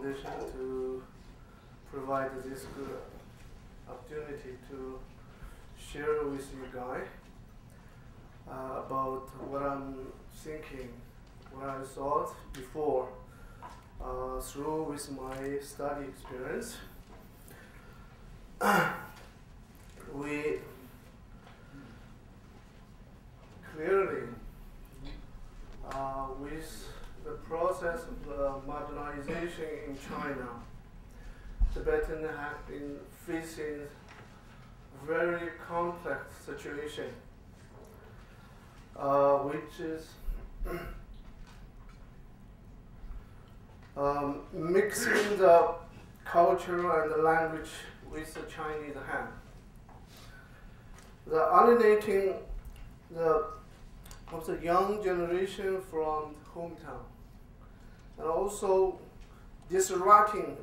Foundation to provide this good opportunity to share with you guys about what I'm thinking, what I thought before through with my study experience. We clearly, with the process of modernization in China, Tibetans have been facing a very complex situation, which is mixing the culture and the language with the Chinese hand. The alienating of the young generation from hometown, and also disrupting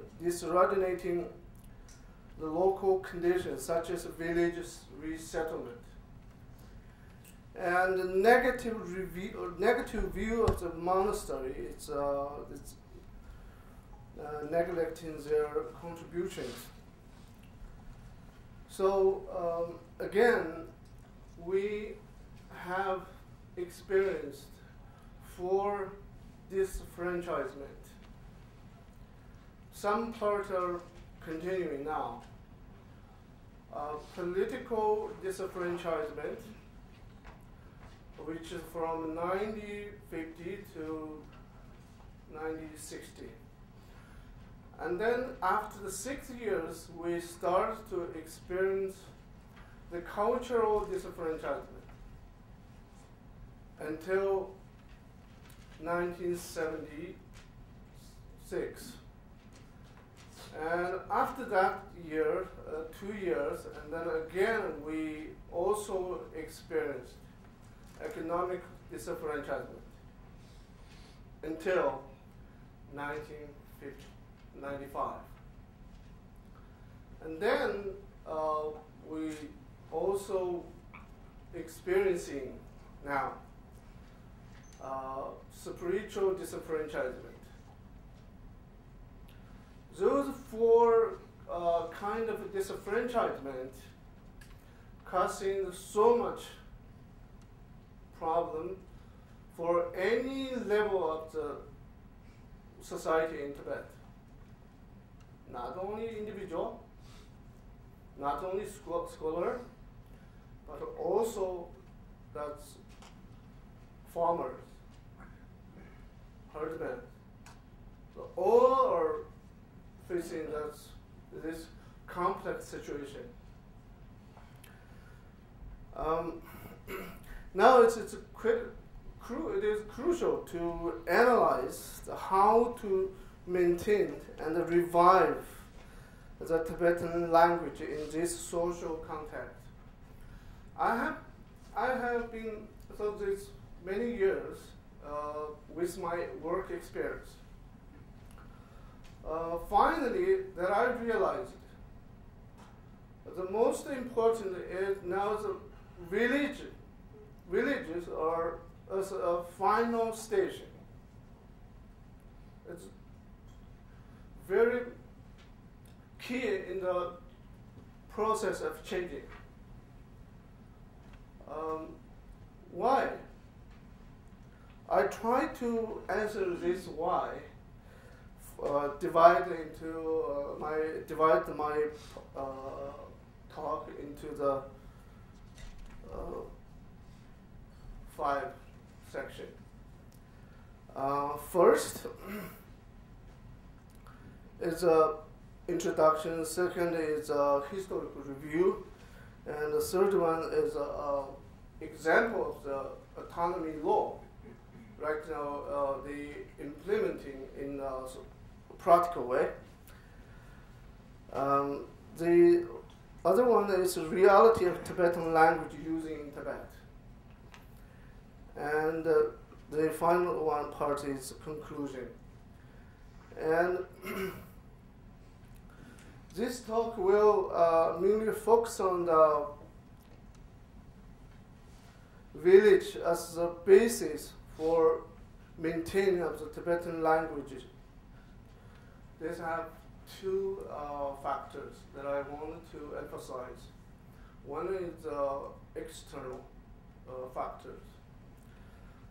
the local conditions such as village resettlement, and the negative view of the monastery. It's neglecting their contributions. So again, we have experienced for disfranchisement. Some parts are continuing now. Political disenfranchisement, which is from 1950 to 1960. And then after the 6 years, we start to experience the cultural disenfranchisement until 1976. And after that year, 2 years, and then again we also experienced economic disenfranchisement until 1995. And then we also experiencing now spiritual disenfranchisement. Those four kind of disenfranchisement causing so much problem for any level of the society in Tibet. Not only individual, not only scholar, but also that's farmers, herdsmen. So all are facing this complex situation. Now it is crucial to analyze how to maintain and revive the Tibetan language in this social context. I have been through this many years with my work experience. Finally, that I realized the most important is now the villages are as a final station. It's very key in the process of changing. Why? I try to answer this why. Divide my talk into the 5 sections. First is a introduction. Second is a historical review, and the third one is a example of the autonomy law. Right now, the implementing in a practical way. The other one is the reality of Tibetan language using in Tibet. And the final one part is conclusion. And this talk will mainly focus on the village as the basis for maintaining of the Tibetan language. these have two factors that I wanted to emphasize. One is external factors.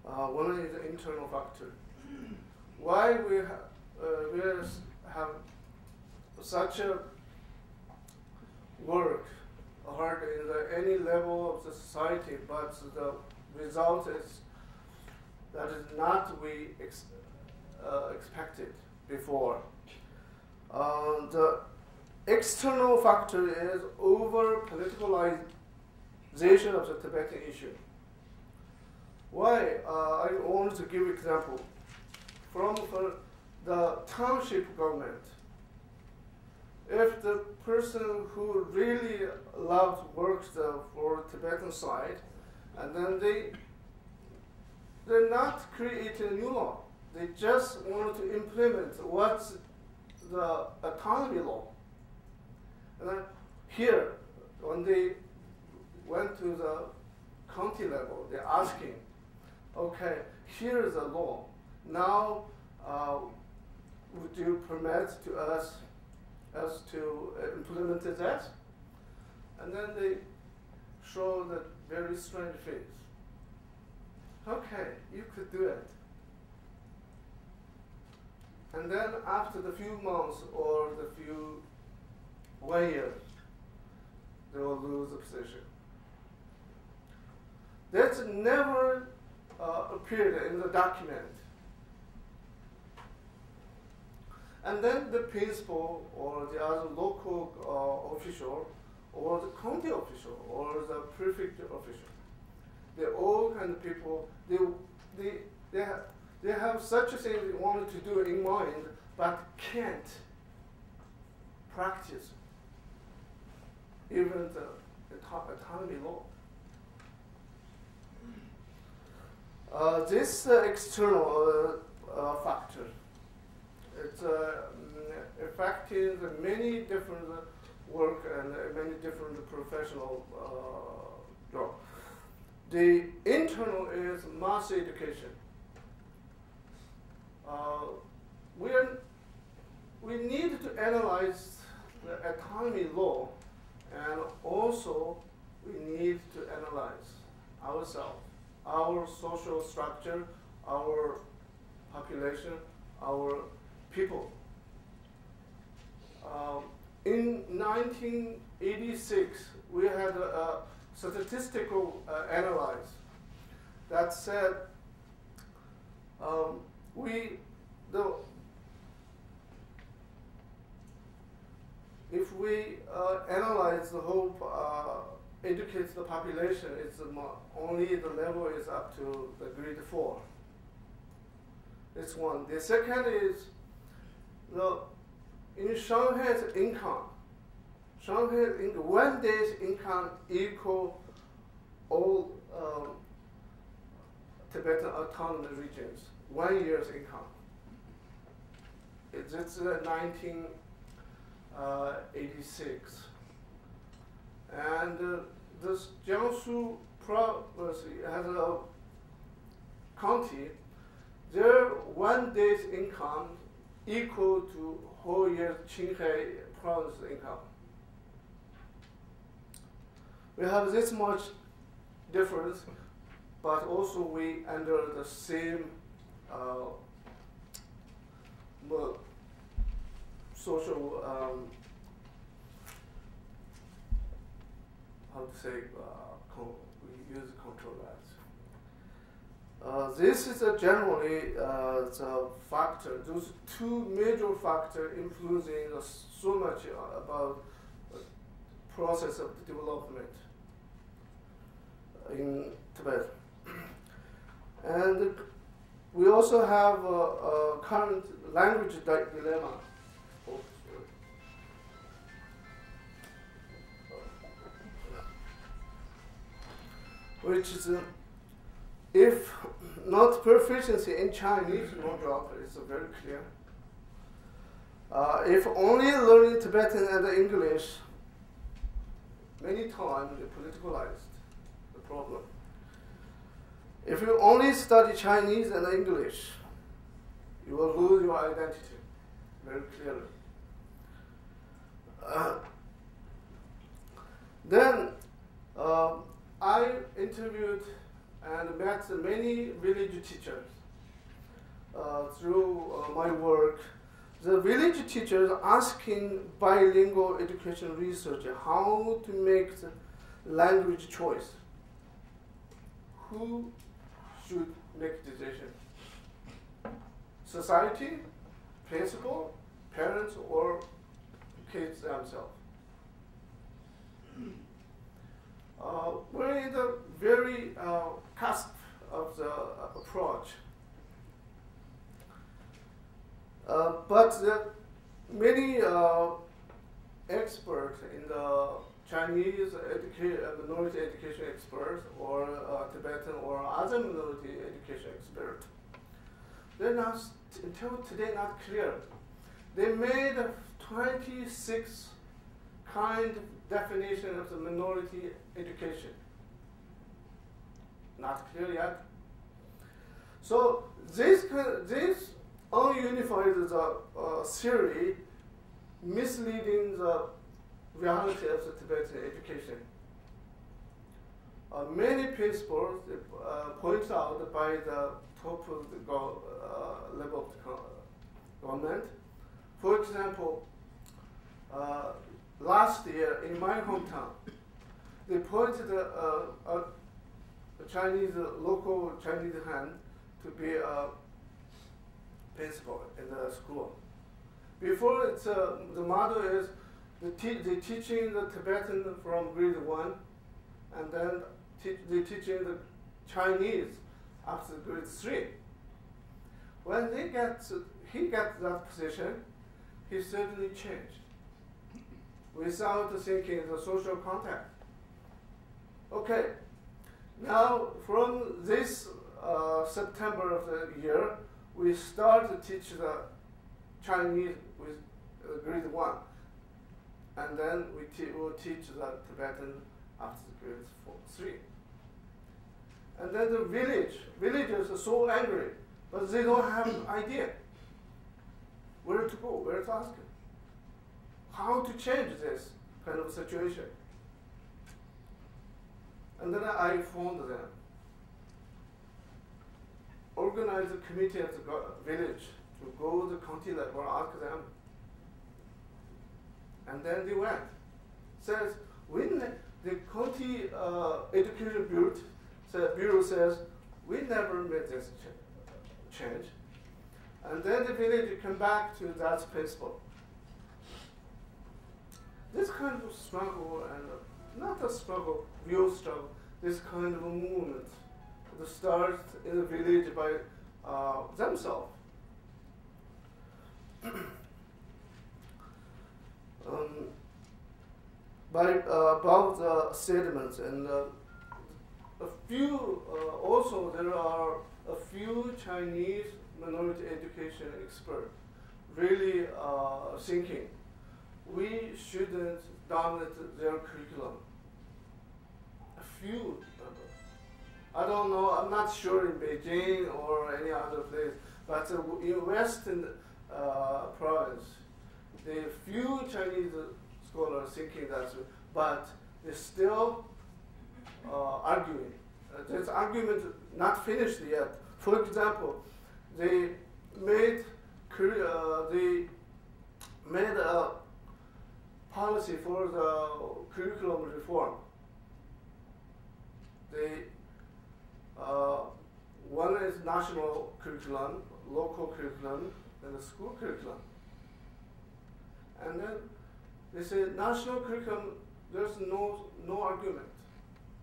One is the internal factor. Why we have such a work hard in any level of the society, but the result is that is not we expected before. The external factor is over politicalization of the Tibetan issue. Why? I want to give example from the township government. If the person who really loves works for Tibetan side, and then they're not creating a new law. They just want to implement what's the autonomy law. And then here, when they went to the county level, they're asking, okay, here is a law. Now, would you permit to us to implement that? And then they show that very strange face. Okay, you could do it. And then after the few months or the few 1 year, they will lose the position. That's never appeared in the document. And then the principal or the other local official or the county official or the prefect official, they're all kind of people, they have such a thing they wanted to do in mind, but can't practice even the autonomy law. This external factor, it's affecting many different work and many different professional job. The internal is mass education. We need to analyze the autonomy law, and also we need to analyze ourselves, our social structure, our population, our people. In 1986, we had a statistical analysis that said if we analyze the whole educate the population, it's only the level is up to the grade 4. That's one. The second is in Shanghai's income. Shanghai's 1 day's income equal all Tibetan autonomous regions. 1 year's income. It's 1986. And this Jiangsu province has a county. Their 1 day's income equal to whole year Qinghai province income. We have this much difference, but also we under the same social how to say we use control that. This is generally the factor. Those two major factors influencing so much about the process of the development in Tibet. And we also have a current language dilemma. Which is, if not proficiency in Chinese, no job, it's very clear. If only learning Tibetan and English, many times they politicalized the problem. If you only study Chinese and English, you will lose your identity. very clearly. Then I interviewed and met many village teachers through my work. The village teachers asking bilingual education research how to make the language choice. Who should make decision? Society, principal, parents, or kids themselves? We're in the very cusp of the approach. But many experts in the Chinese minority education experts or Tibetan or other minority education experts, they're not, until today, not clear. They made 26 kind of definition of the minority education. Not clear yet. So this ununified theory misleading the reality of the Tibetan education. Many principles point out by the top of the level of the government. For example, last year in my hometown, they appointed a Chinese, local Chinese Han to be a principal in the school. Before, it's, the model is they teaching the Tibetan from grade 1, and then they teaching the Chinese up to grade 3. When he got that position, he certainly changed without thinking the social contact. Okay, now from this September of the year, we start to teach the Chinese with grade 1, and then we'll teach the Tibetan up to grade 3. And then the villagers are so angry, but they don't have an idea where to go, where to ask him, how to change this kind of situation. And then I phoned them, organized a committee at the village to go to the county level, ask them. And then they went. Says, when the county education bureau says, we never made this change. And then the village come back to that principle. This kind of struggle, and not a struggle, real struggle, this kind of a movement that starts in the village by themselves. About the sediments, and a few, also there are a few Chinese minority education experts really thinking we shouldn't dominate their curriculum. A few, I don't know, I'm not sure in Beijing or any other place, but in Western province, the few Chinese scholars thinking that, but they're still arguing. This argument not finished yet. For example, they made a policy for the curriculum reform. One is national curriculum, local curriculum, and the school curriculum. And then they say national curriculum, there's no argument.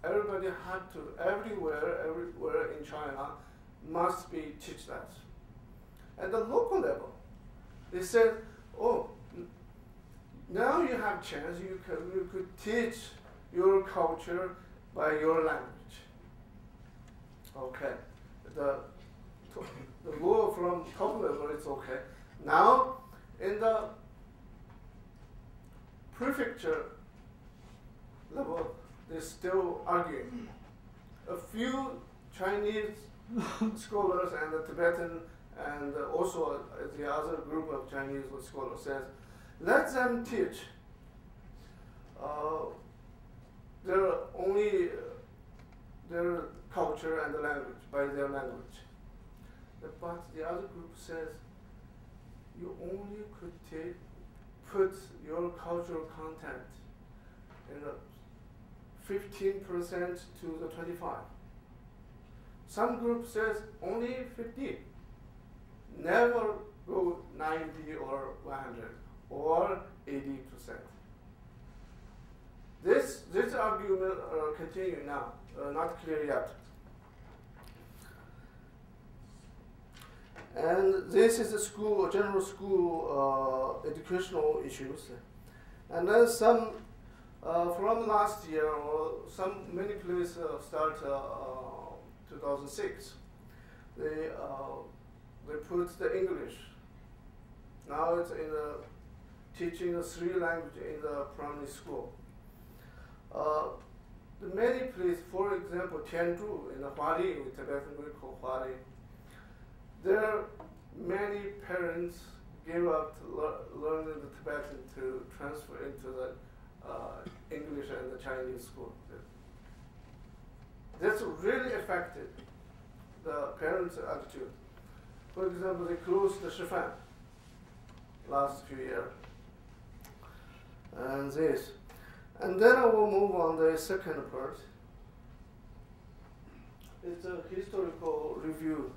Everybody had to, everywhere in China, must be teach that. At the local level, they said, oh, now you have chance, you could teach your culture by your language. Okay, the law from top level is okay. Now, in the prefecture level, they're still arguing. A few Chinese scholars and the Tibetan and also the other group of Chinese scholars says, let them teach their culture and the language, by their language. But the other group says, you only could put your cultural content in the 15% to the 25. Some group says only 50. Never go 90 or 100 or 80%. This argument continues now, not clear yet. And this is a general school educational issues. And then some, from last year, or many places start 2006, they put the English. Now it's in the teaching the 3 languages in the primary school. The many places, for example, Tianzhu in the Huali, with Tibetan we call Huali, there many parents gave up learning the Tibetan to transfer into the English and the Chinese school. That's really affected the parents' attitude. For example, they closed the Shifan last few years. And this. And then I will move on the second part. It's a historical review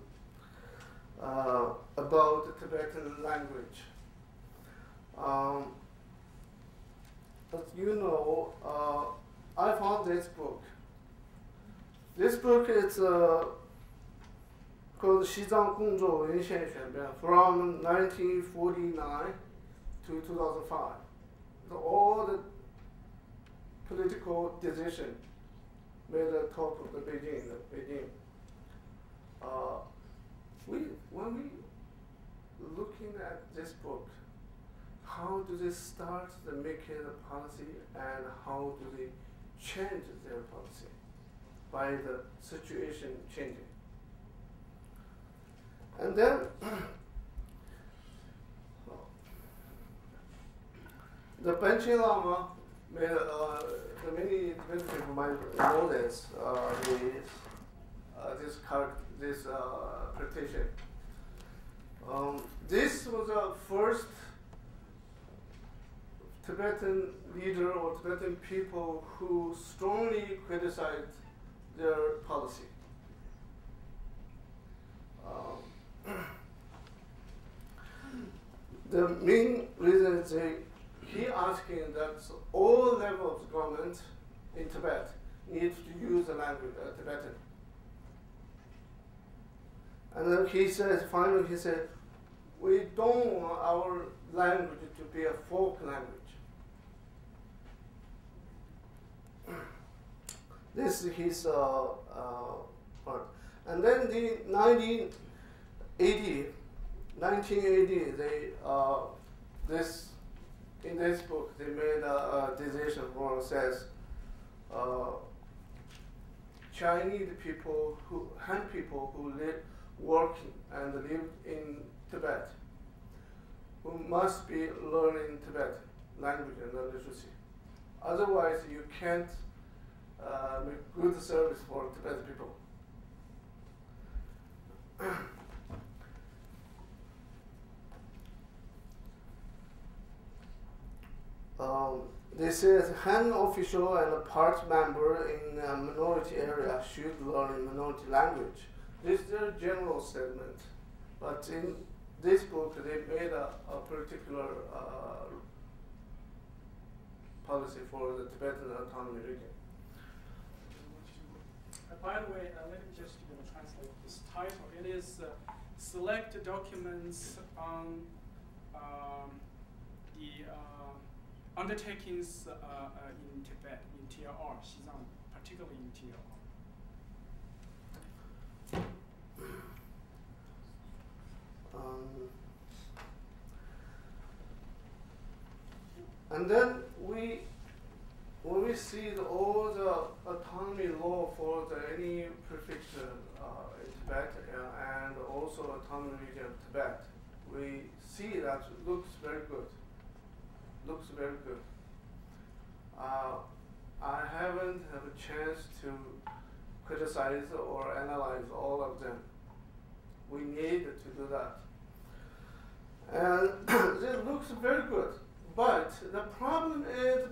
about the Tibetan language. As you know, I found this book. This book is called 西藏共作文献选编 from 1949 to 2005. So all the political decision made the top of the Beijing. When we looking at this book, how do they start the making the policy and how do they change their policy by the situation changing? And then the Panchen Lama made the many people might know this this petition. This was the first Tibetan leader or Tibetan people who strongly criticized their policy. The main reason is he asking that all levels of government in Tibet need to use the language Tibetan. And then finally he said, we don't want our language to be a folk language. This is his part. And then the 1980, in this book, they made a decision where it says Chinese people, Han people who work and live in Tibet, who must be learning Tibetan language and literacy. Otherwise, you can't make good service for Tibetan people. They said Han official and a part member in a minority area should learn minority language. This is their general statement, but in this book they made a particular policy for the Tibetan autonomy region. By the way, let me just translate this title. It is Select Documents on the undertakings in Tibet, in TLR, Xizang, particularly in TLR. And then we when we see all the autonomy law for any prefecture in Tibet and also autonomy region of Tibet, we see that it looks very good. Looks very good. I haven't had a chance to criticize or analyze all of them. We need to do that. And it looks very good. But the problem is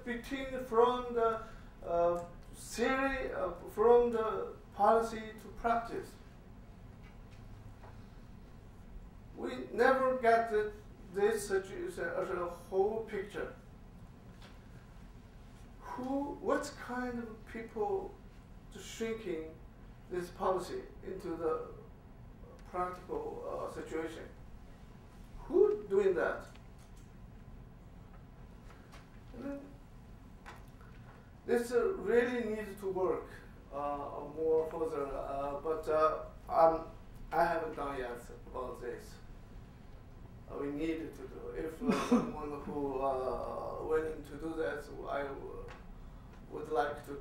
from the theory, from the policy to practice. We never get this situation as a whole picture. What kind of people shrinking this policy into the practical situation? Who doing that? This really needs to work more further, but I haven't done yet about this. We need to do. If someone who willing to do that, I would like to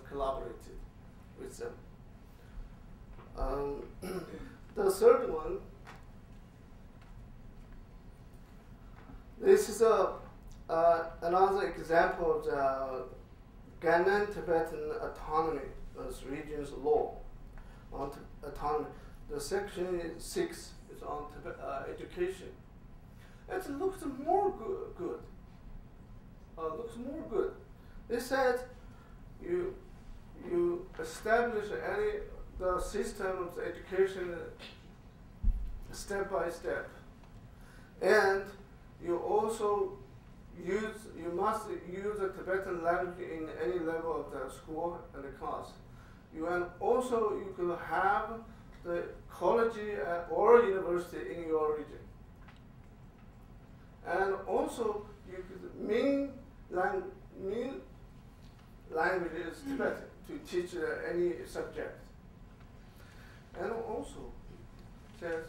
collaborate with them. The third one. This is another example of the Gannan Tibetan autonomy, as region's law on autonomy. The section 6 is on education. It looks more good. Looks more good. They said you establish the system of education step by step, and you also must use the Tibetan language in any level of the school and the class. You could have the college or university in your region. And also you could main language is Tibetan to teach any subject. And also says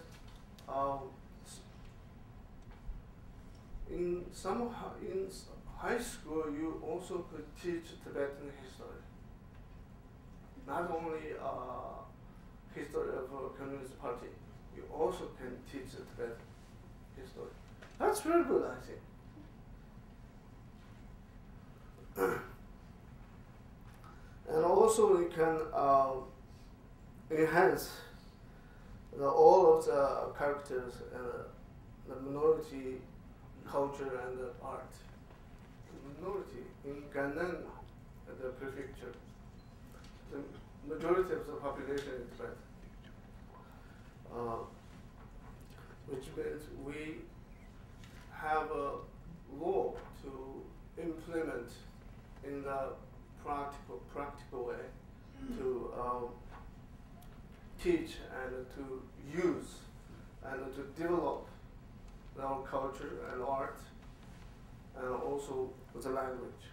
in high school, you also could teach Tibetan history. Not only history of Communist Party, you also can teach Tibetan history. That's very good, I think. And also you can enhance all of the characters and the minority culture and art. The minority in Gannan, the prefecture, the majority of the population in Tibet, which means we have a law to implement in the practical way to teach and to use and to develop our culture and art, and also the language.